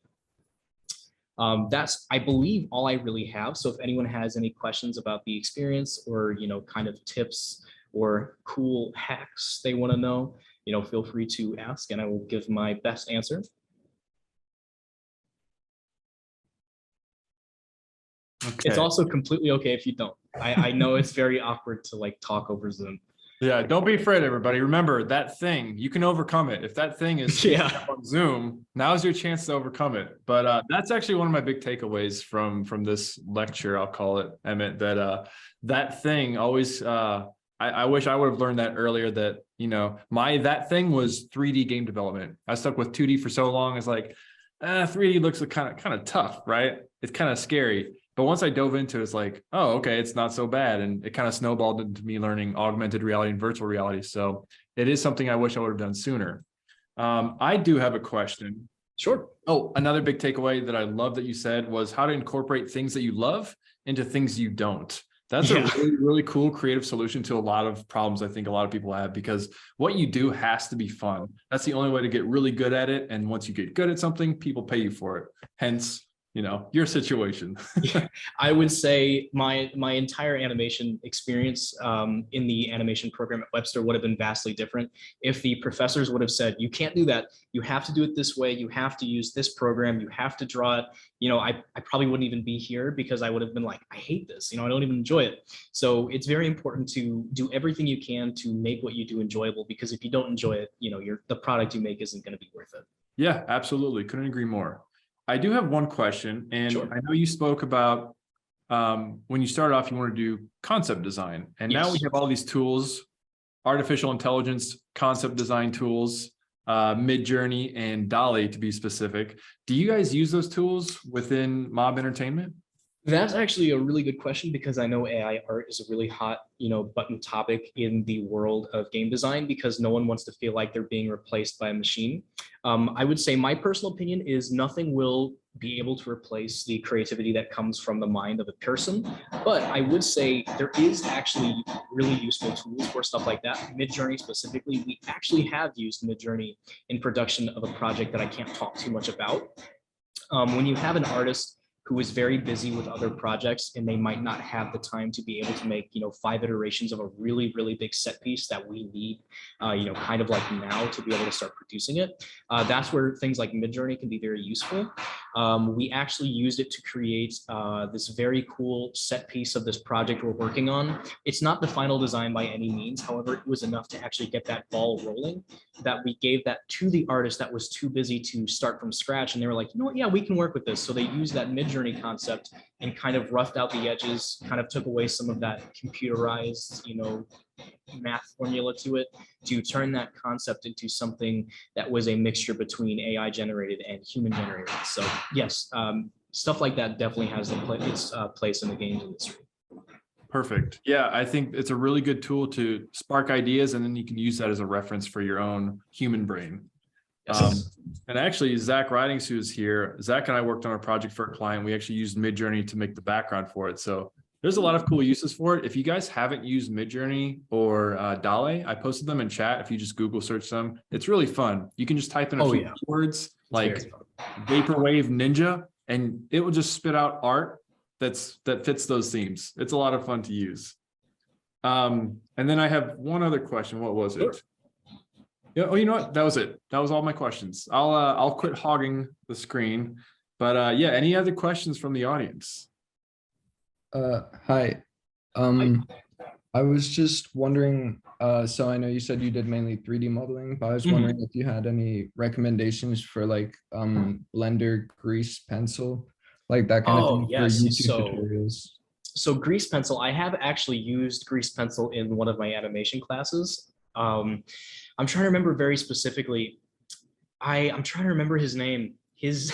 That's, I believe, all I really have. So if anyone has any questions about the experience or, kind of tips or cool hacks they want to know, feel free to ask and I will give my best answer. Okay. It's also completely okay if you don't. I know it's very awkward to like talk over Zoom. Yeah, don't be afraid, everybody. Remember that thing, you can overcome it. If that thing is on Zoom, now's your chance to overcome it. But that's actually one of my big takeaways from this lecture, I'll call it, Emmett, that that thing always, I wish I would have learned that earlier, that, that thing was 3D game development. I stuck with 2D for so long. It's like, 3D looks kind of tough, right? It's kind of scary. But once I dove into it, it's like, oh, okay, it's not so bad. And it kind of snowballed into me learning augmented reality and virtual reality. So it is something I wish I would have done sooner. I do have a question. Sure. Oh, another big takeaway that I love that you said was how to incorporate things that you love into things you don't. That's a really, really cool creative solution to a lot of problems I think a lot of people have, because what you do has to be fun. That's the only way to get really good at it. And once you get good at something, people pay you for it. Hence, your situation. Yeah, I would say my entire animation experience in the animation program at Webster would have been vastly different if the professors would have said, you can't do that. You have to do it this way. You have to use this program. You have to draw it. I probably wouldn't even be here because I would have been like, I hate this. I don't even enjoy it. So it's very important to do everything you can to make what you do enjoyable, because if you don't enjoy it, the product you make isn't going to be worth it. Yeah, absolutely. Couldn't agree more. I do have one question, and sure. I know you spoke about when you started off, you want to do concept design, and now we have all these tools, artificial intelligence, concept design tools, Midjourney and DALL-E to be specific. Do you guys use those tools within Mob Entertainment? That's actually a really good question, because I know AI art is a really hot, button topic in the world of game design, because no one wants to feel like they're being replaced by a machine. I would say my personal opinion is nothing will be able to replace the creativity that comes from the mind of a person. But I would say there is actually really useful tools for stuff like that. Midjourney specifically, we actually have used Midjourney in production of a project that I can't talk too much about. When you have an artist who is very busy with other projects and they might not have the time to be able to make 5 iterations of a really, really big set piece that we need kind of like now to be able to start producing it, that's where things like Midjourney can be very useful. We actually used it to create this very cool set piece of this project we're working on. It's not the final design by any means, however, it was enough to actually get that ball rolling, that we gave that to the artist that was too busy to start from scratch, and they were like, what, yeah, we can work with this. So they used that Midjourney concept and kind of roughed out the edges, kind of took away some of that computerized, math formula to it, to turn that concept into something that was a mixture between AI generated and human generated. So yes, stuff like that definitely has its place in the games industry. Perfect. Yeah, I think it's a really good tool to spark ideas, and then you can use that as a reference for your own human brain. And actually, Zach Ridings, who's here, Zach and I worked on a project for a client. We actually used Midjourney to make the background for it. So there's a lot of cool uses for it. If you guys haven't used Midjourney or DALL-E, I posted them in chat. If you just Google search them, it's really fun. You can just type in a few words like Vaporwave Ninja, and it will just spit out art that fits those themes. It's a lot of fun to use. And then I have one other question. What was it? Yeah. Oh, you know what? That was it. That was all my questions. I'll quit hogging the screen. But yeah, any other questions from the audience? Hi. I was just wondering, so I know you said you did mainly 3D modeling, but I was wondering if you had any recommendations for like Blender, Grease Pencil, like that kind of thing for YouTube tutorials. So Grease Pencil, I have actually used Grease Pencil in one of my animation classes. I'm trying to remember very specifically. I'm trying to remember his name. His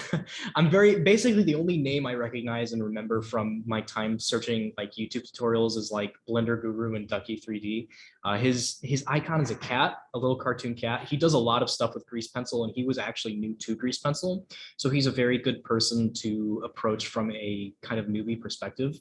I'm very basically the only name I recognize and remember from my time searching like YouTube tutorials is like Blender Guru and Ducky 3D. His icon is a cat, a little cartoon cat. He does a lot of stuff with Grease Pencil, and he was actually new to Grease Pencil, so he's a very good person to approach from a kind of newbie perspective.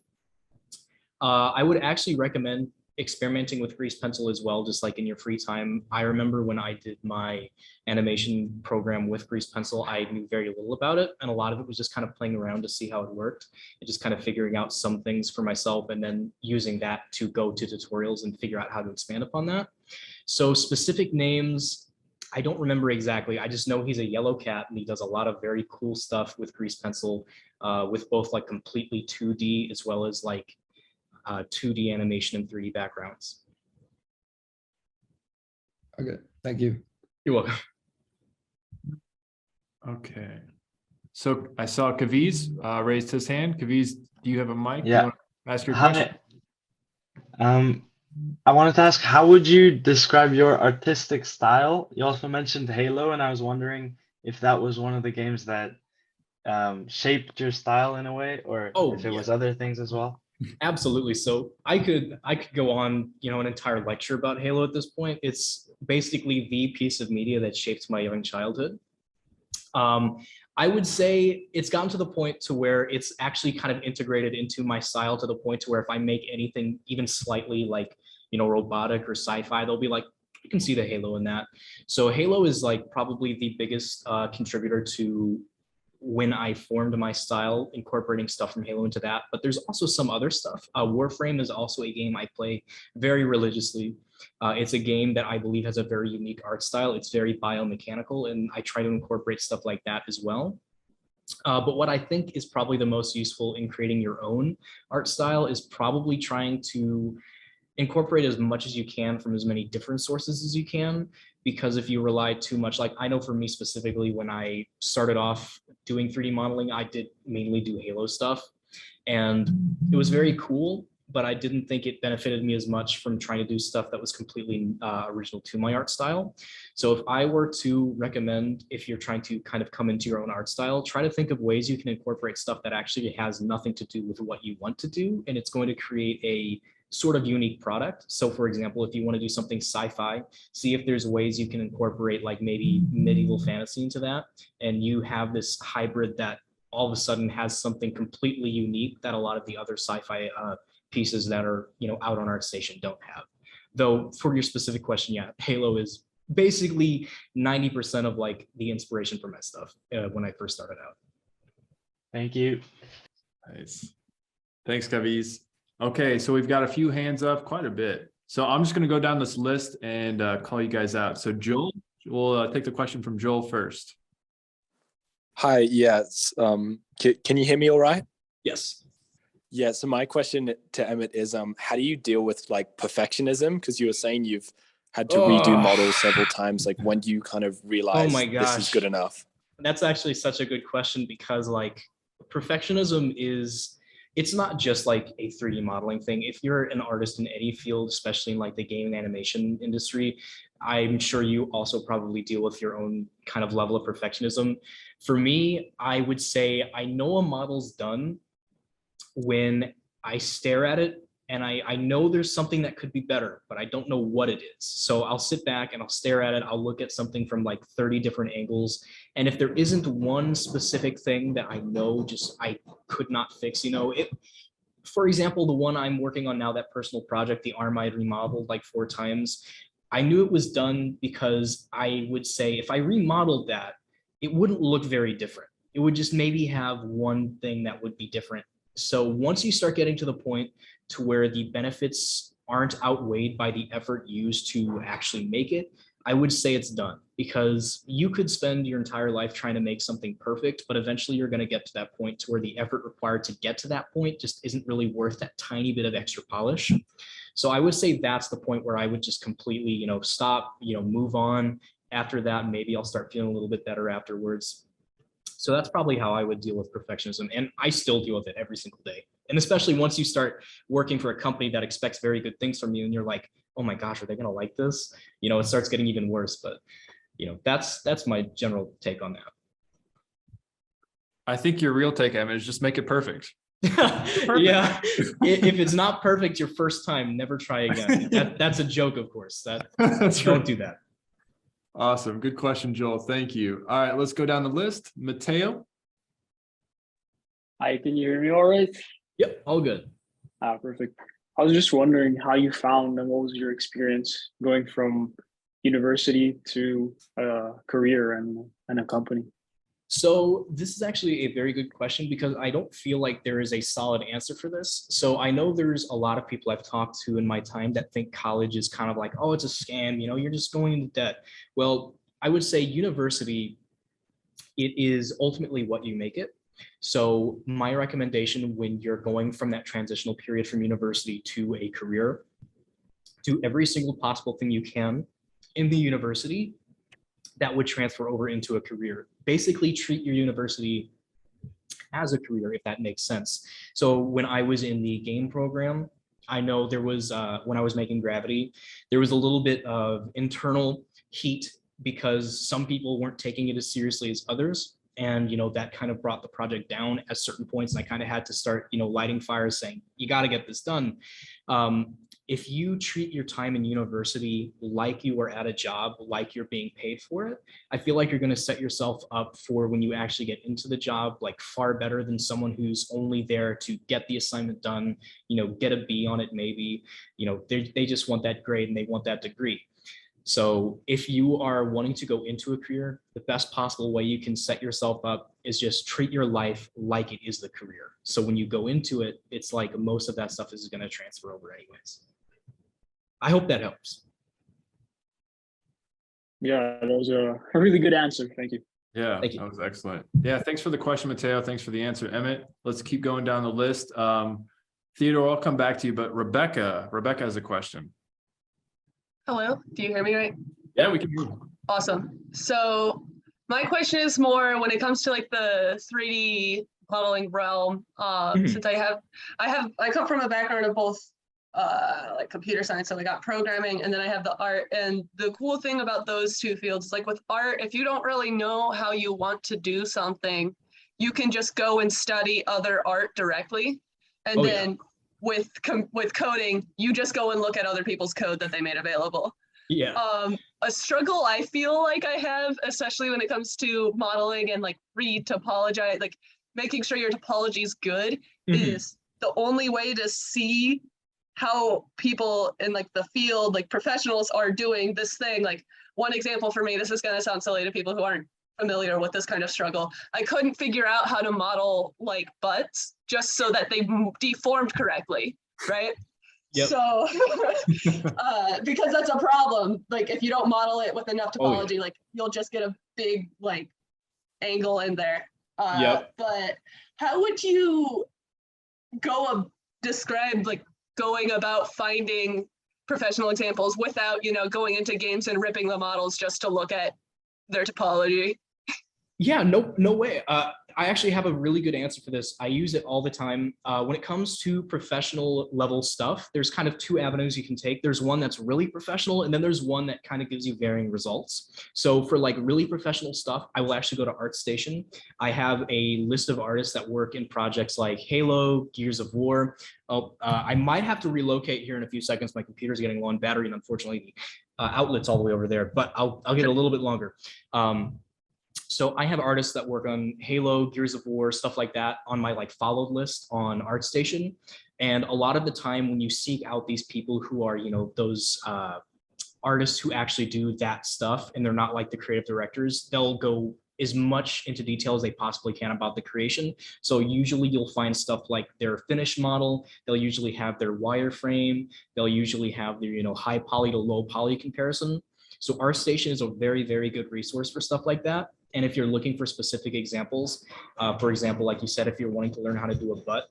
I would actually recommend experimenting with Grease Pencil as well, just like in your free time. I remember when I did my animation program with Grease Pencil, I knew very little about it. And a lot of it was just kind of playing around to see how it worked and just kind of figuring out some things for myself and then using that to go to tutorials and figure out how to expand upon that. So specific names, I don't remember exactly. I just know he's a yellow cat and he does a lot of very cool stuff with Grease Pencil, with both like completely 2D as well as like 2D animation and 3D backgrounds. Okay, thank you. You're welcome. Okay. So I saw Kaviz raised his hand. Kaviz, do you have a mic? Yeah. You want to ask your question? Hi. I wanted to ask, how would you describe your artistic style? You also mentioned Halo, and I was wondering if that was one of the games that shaped your style in a way, or if it was other things as well. Absolutely. So I could go on, an entire lecture about Halo at this point. It's basically the piece of media that shaped my young childhood. I would say it's gotten to the point to where it's actually kind of integrated into my style to the point to where if I make anything even slightly like, robotic or sci-fi, they'll be like, you can see the Halo in that. So Halo is like probably the biggest contributor to when I formed my style, incorporating stuff from Halo into that. But there's also some other stuff. Warframe is also a game I play very religiously. It's a game that I believe has a very unique art style. It's very biomechanical, and I try to incorporate stuff like that as well. But what I think is probably the most useful in creating your own art style is probably trying to incorporate as much as you can from as many different sources as you can, because if you rely too much, like I know for me specifically, when I started off doing 3D modeling, I did mainly do Halo stuff, and it was very cool, but I didn't think it benefited me as much from trying to do stuff that was completely original to my art style. So if I were to recommend, if you're trying to kind of come into your own art style, try to think of ways you can incorporate stuff that actually has nothing to do with what you want to do, and it's going to create a sort of unique product. So for example, if you want to do something sci-fi, see if there's ways you can incorporate like maybe medieval fantasy into that, and you have this hybrid that all of a sudden has something completely unique that a lot of the other sci-fi pieces that are out on ArtStation don't have. Though for your specific question, yeah, Halo is basically 90% of like the inspiration for my stuff when I first started out. Thank you. Nice. Thanks, Kaviz. Okay, so we've got a few hands up, quite a bit. So I'm just going to go down this list and call you guys out. So Joel, we'll take the question from Joel first. Hi, yes. Can you hear me all right? Yes. Yeah, so my question to Emmett is, how do you deal with like perfectionism? Because you were saying you've had to redo models several times. Like when do you kind of realize this is good enough? That's actually such a good question, because like perfectionism it's not just like a 3D modeling thing. If you're an artist in any field, especially in like the game and animation industry, I'm sure you also probably deal with your own kind of level of perfectionism. For me, I would say I know a model's done when I stare at it and I know there's something that could be better, but I don't know what it is. So I'll sit back and I'll stare at it. I'll look at something from like 30 different angles. And if there isn't one specific thing that I know just I could not fix, for example, the one I'm working on now, that personal project, the arm I remodeled like 4 times, I knew it was done because I would say if I remodeled that, it wouldn't look very different. It would just maybe have one thing that would be different. So once you start getting to the point to where the benefits aren't outweighed by the effort used to actually make it, I would say it's done, because you could spend your entire life trying to make something perfect, but eventually you're going to get to that point to where the effort required to get to that point just isn't really worth that tiny bit of extra polish. So I would say that's the point where I would just completely, stop, move on. After that, maybe I'll start feeling a little bit better afterwards. So that's probably how I would deal with perfectionism. And I still deal with it every single day. And especially once you start working for a company that expects very good things from you and you're like, oh my gosh, are they going to like this? It starts getting even worse. But That's my general take on that. I think your real take, Emmett, is just make it perfect. Yeah, if it's not perfect your first time, never try again. That's a joke, of course. Don't do that. Awesome. Good question, Joel. Thank you. All right, let's go down the list. Mateo. Hi, can you hear me all right? Yep, all good. Perfect. I was just wondering how you found and what was your experience going from university to a career and a company? So this is actually a very good question because I don't feel like there is a solid answer for this. So I know there's a lot of people I've talked to in my time that think college is kind of like, oh, it's a scam, you're just going into debt. Well, I would say university, it is ultimately what you make it. So my recommendation when you're going from that transitional period from university to a career, do every single possible thing you can in the university that would transfer over into a career. Basically treat your university as a career, if that makes sense. So when I was in the game program, I know there was, when I was making Gravity, there was a little bit of internal heat because some people weren't taking it as seriously as others. And, that kind of brought the project down at certain points. And I kind of had to start, lighting fires saying, you got to get this done. If you treat your time in university like you are at a job, like you're being paid for it, I feel like you're going to set yourself up for when you actually get into the job, like far better than someone who's only there to get the assignment done, get a B on it, maybe, they just want that grade and they want that degree. So if you are wanting to go into a career, the best possible way you can set yourself up is just treat your life like it is the career. So when you go into it, it's like most of that stuff is going to transfer over anyways. I hope that helps. Yeah, that was a really good answer. Thank you. Yeah, Thank you. That was excellent. Yeah, thanks for the question, Mateo. Thanks for the answer, Emmett. Let's keep going down the list. Theodore, I'll come back to you, but Rebecca has a question. Hello, do you hear me right? Yeah, we can hear you. Awesome. So my question is more when it comes to like the 3D modeling realm, since I come from a background of both like computer science, so I got programming, and then I have the art. And the cool thing about those two fields, like with art, if you don't really know how you want to do something, you can just go and study other art directly. And then with coding, you just go and look at other people's code that they made available. Yeah. A struggle I feel like I have, especially when it comes to modeling and like topology, like making sure your topology is good, is the only way to see how people in like the field, like professionals, are doing this thing. Like one example for me, this is going to sound silly to people who aren't familiar with this kind of struggle. I couldn't figure out how to model like butts just so that they deformed correctly, right? Yep. So because that's a problem. Like if you don't model it with enough topology, like you'll just get a big like angle in there. But how would you describe like going about finding professional examples without, going into games and ripping the models just to look at their topology? Yeah, no way. I actually have a really good answer for this. I use it all the time. When it comes to professional level stuff, there's kind of two avenues you can take. There's one that's really professional, and then there's one that kind of gives you varying results. So for like really professional stuff, I will actually go to ArtStation. I have a list of artists that work in projects like Halo, Gears of War. I might have to relocate here in a few seconds. My computer's getting low on battery, and unfortunately, the outlet's all the way over there, but I'll get a little bit longer. So I have artists that work on Halo, Gears of War, stuff like that on my like followed list on ArtStation. And a lot of the time when you seek out these people who are, those artists who actually do that stuff, and they're not like the creative directors, they'll go as much into detail as they possibly can about the creation. So usually you'll find stuff like their finished model. They'll usually have their wireframe. They'll usually have their, high poly to low poly comparison. So ArtStation is a very, very good resource for stuff like that. And if you're looking for specific examples, for example, like you said, if you're wanting to learn how to do a butt,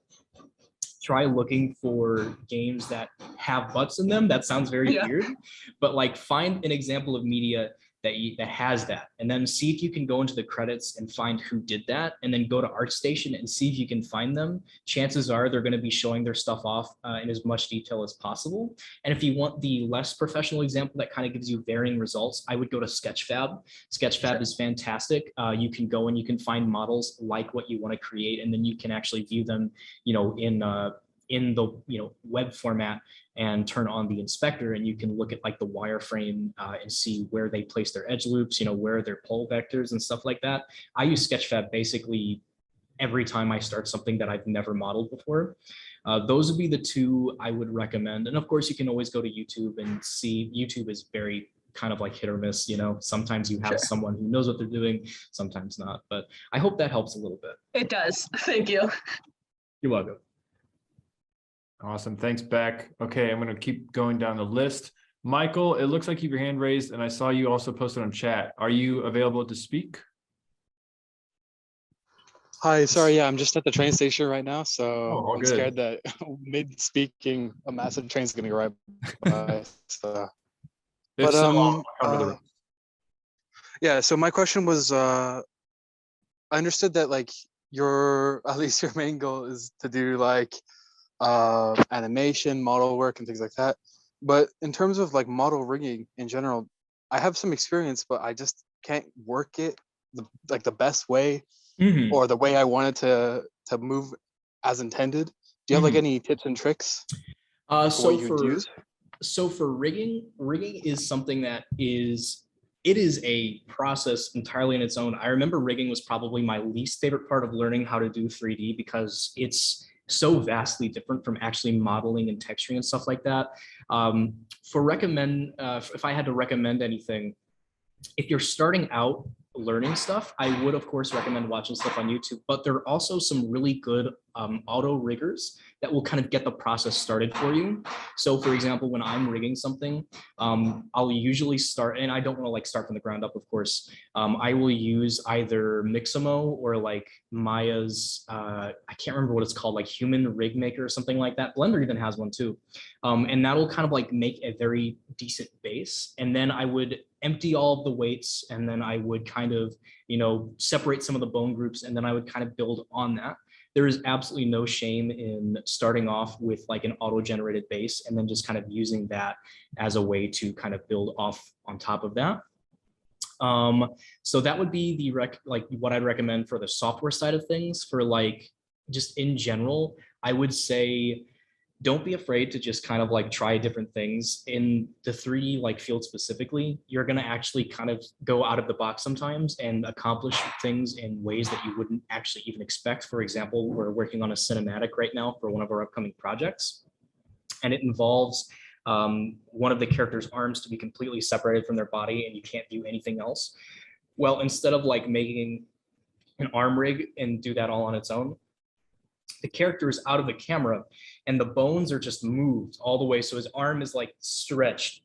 try looking for games that have butts in them. That sounds very weird, but like find an example of media that has that, and then see if you can go into the credits and find who did that, and then go to ArtStation and see if you can find them. Chances are they're going to be showing their stuff off in as much detail as possible. And if you want the less professional example that kind of gives you varying results, I would go to Sketchfab. Sketchfab is fantastic. You can go and you can find models like what you want to create, and then you can actually view them, in the web format, and turn on the inspector, and you can look at like the wireframe and see where they place their edge loops, where their pole vectors and stuff like that. I use Sketchfab basically every time I start something that I've never modeled before. Those would be the two I would recommend. And of course, you can always go to YouTube and see. YouTube is very kind of like hit or miss, sometimes you have someone who knows what they're doing, sometimes not. But I hope that helps a little bit. It does. Thank you. You're welcome. Awesome. Thanks, Beck. Okay, I'm going to keep going down the list. Michael, it looks like you have your hand raised, and I saw you also posted on chat. Are you available to speak? Hi, sorry, yeah, I'm just at the train station right now, so all I'm good. scared that mid-speaking, a massive train's gonna go right by. So. If so, I'll cover the rest. Yeah, so my question was, I understood that like at least your main goal is to do like animation, model work, and things like that. But in terms of like model rigging in general, I have some experience, but I just can't work it the best way, or the way I wanted to move as intended. Do you have like any tips and tricks? So for rigging is something that it is a process entirely in its own. I remember rigging was probably my least favorite part of learning how to do 3D, because it's so vastly different from actually modeling and texturing and stuff like that. If I had to recommend anything, if you're starting out learning stuff, I would of course recommend watching stuff on YouTube, but there are also some really good auto riggers that will kind of get the process started for you. So for example, when I'm rigging something, I'll usually start, and I don't want to like start from the ground up, of course. I will use either Mixamo or like Maya's, I can't remember what it's called, like Human Rig Maker or something like that. Blender even has one too. And that'll kind of like make a very decent base. And then I would empty all of the weights, and then I would kind of, separate some of the bone groups, and then I would kind of build on that. There is absolutely no shame in starting off with like an auto-generated base, and then just kind of using that as a way to kind of build off on top of that. So that would be what I'd recommend for the software side of things. For like, just in general, I would say, don't be afraid to just kind of like try different things in the 3D like field specifically. You're going to actually kind of go out of the box sometimes and accomplish things in ways that you wouldn't actually even expect. For example, we're working on a cinematic right now for one of our upcoming projects, and it involves one of the character's arms to be completely separated from their body, and you can't do anything else. Well, instead of like making an arm rig and do that all on its own, the character is out of the camera and the bones are just moved all the way. So his arm is like stretched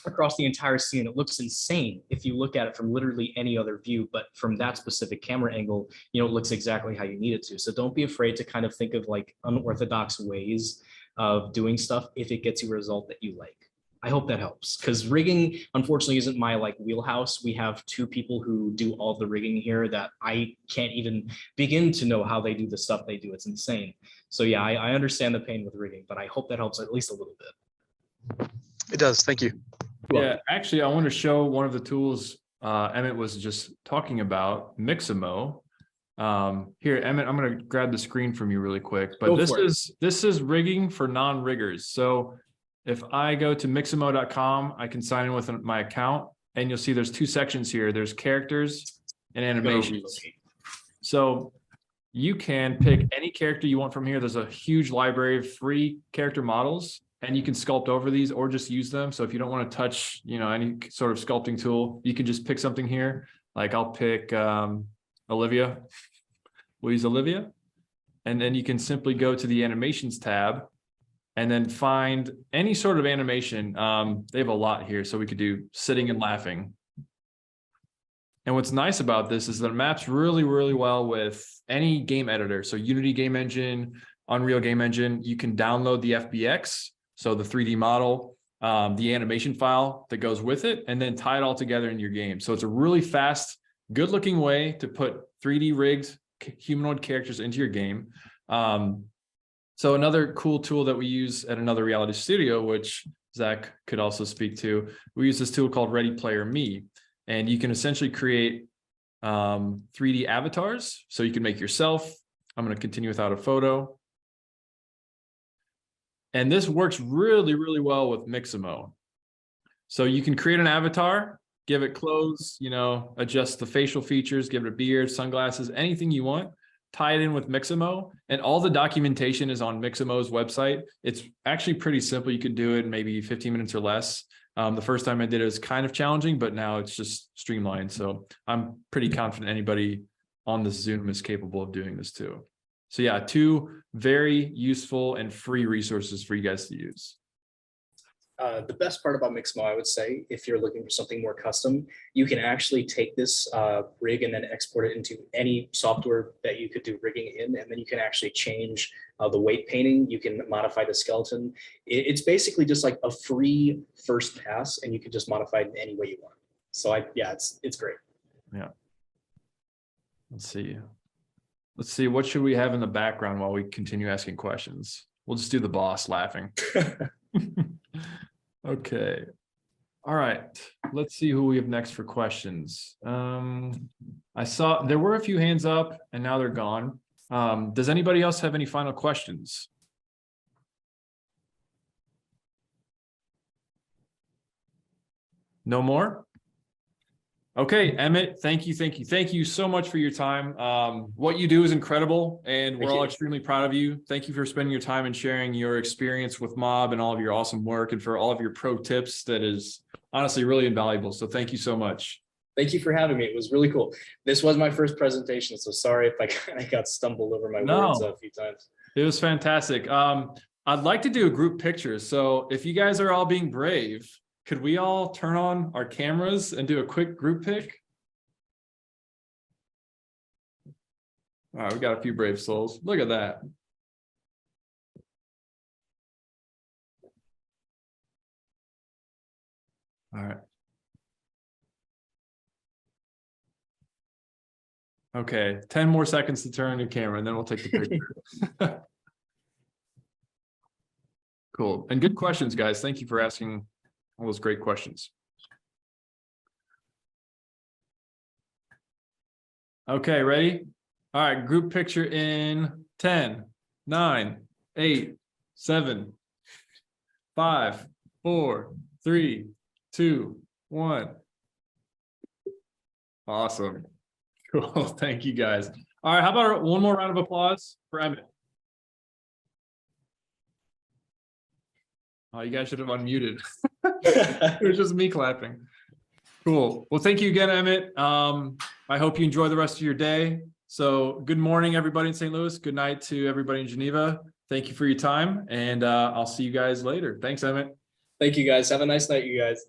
across the entire scene. It looks insane if you look at it from literally any other view, but from that specific camera angle, it looks exactly how you need it to. So don't be afraid to kind of think of like unorthodox ways of doing stuff if it gets you a result that you like. I hope that helps, because rigging unfortunately isn't my like wheelhouse. We have two people who do all the rigging here that I can't even begin to know how they do the stuff they do. It's insane. So yeah, I understand the pain with rigging, but I hope that helps at least a little bit. It does. Thank you. Yeah, actually, I want to show one of the tools Emmett was just talking about, Mixamo. Here, Emmett, I'm going to grab the screen from you really quick, but this is rigging for non-riggers. So if I go to mixamo.com, I can sign in with my account, and you'll see there's two sections here. There's characters and animations. So you can pick any character you want from here. There's a huge library of free character models, and you can sculpt over these or just use them. So if you don't want to touch, any sort of sculpting tool, you can just pick something here. Like I'll pick Olivia. We'll use Olivia. And then you can simply go to the animations tab and then find any sort of animation. They have a lot here. So we could do sitting and laughing. And what's nice about this is that it maps really, really well with any game editor. So Unity Game Engine, Unreal Game Engine, you can download the FBX, so the 3D model. the animation file that goes with it, and then tie it all together in your game. So it's a really fast, good looking way to put 3D rigged humanoid characters into your game. So another cool tool that we use at another reality studio, which Zach could also speak to, we use this tool called Ready Player Me, and you can essentially create 3D avatars. So you can make yourself. I'm going to continue without a photo. And this works really, really well with Mixamo. So you can create an avatar, give it clothes, you know, adjust the facial features, give it a beard, sunglasses, anything you want, tie it in with Mixamo, and all the documentation is on Mixamo's website. It's actually pretty simple. You could do it in maybe 15 minutes or less. The first time I did it was kind of challenging, but now it's just streamlined. So I'm pretty confident anybody on this Zoom is capable of doing this too. So yeah, 2 very useful and free resources for you guys to use. The best part about Mixamo, I would say, if you're looking for something more custom, you can actually take this rig and then export it into any software that you could do rigging in, and then you can actually change the weight painting. You can modify the skeleton. It's basically just like a free first pass, and you can just modify it in any way you want. So yeah, it's great. Yeah. Let's see, what should we have in the background while we continue asking questions? We'll just do the boss laughing. Okay. All right. Let's see who we have next for questions. I saw there were a few hands up and now they're gone. Does anybody else have any final questions? No more? Okay, Emmett, thank you so much for your time. What you do is incredible, and we're all extremely proud of you. Thank you for spending your time and sharing your experience with Mob and all of your awesome work, and for all of your pro tips. That is honestly really invaluable. So thank you so much. Thank you for having me. It was really cool. This was my first presentation, so sorry if I kind of got stumbled over my words a few times. It was fantastic. I'd like to do a group picture. So if you guys are all being brave, could we all turn on our cameras and do a quick group pic? All right, we got a few brave souls. Look at that. All right. Okay, 10 more seconds to turn on your camera, and then we'll take the picture. Cool. And good questions, guys. Thank you for asking all those great questions. Okay, ready? All right, group picture in 10, 9, 8, 7, 5, 4, 3, 2, 1. Awesome. Cool. Thank you, guys. All right, how about one more round of applause for Emmett? Oh, you guys should have unmuted. It was just me clapping. Cool. Well, thank you again, Emmett. I hope you enjoy the rest of your day. So good morning, everybody in St. Louis. Good night to everybody in Geneva. Thank you for your time, and I'll see you guys later. Thanks, Emmett. Thank you, guys. Have a nice night, you guys.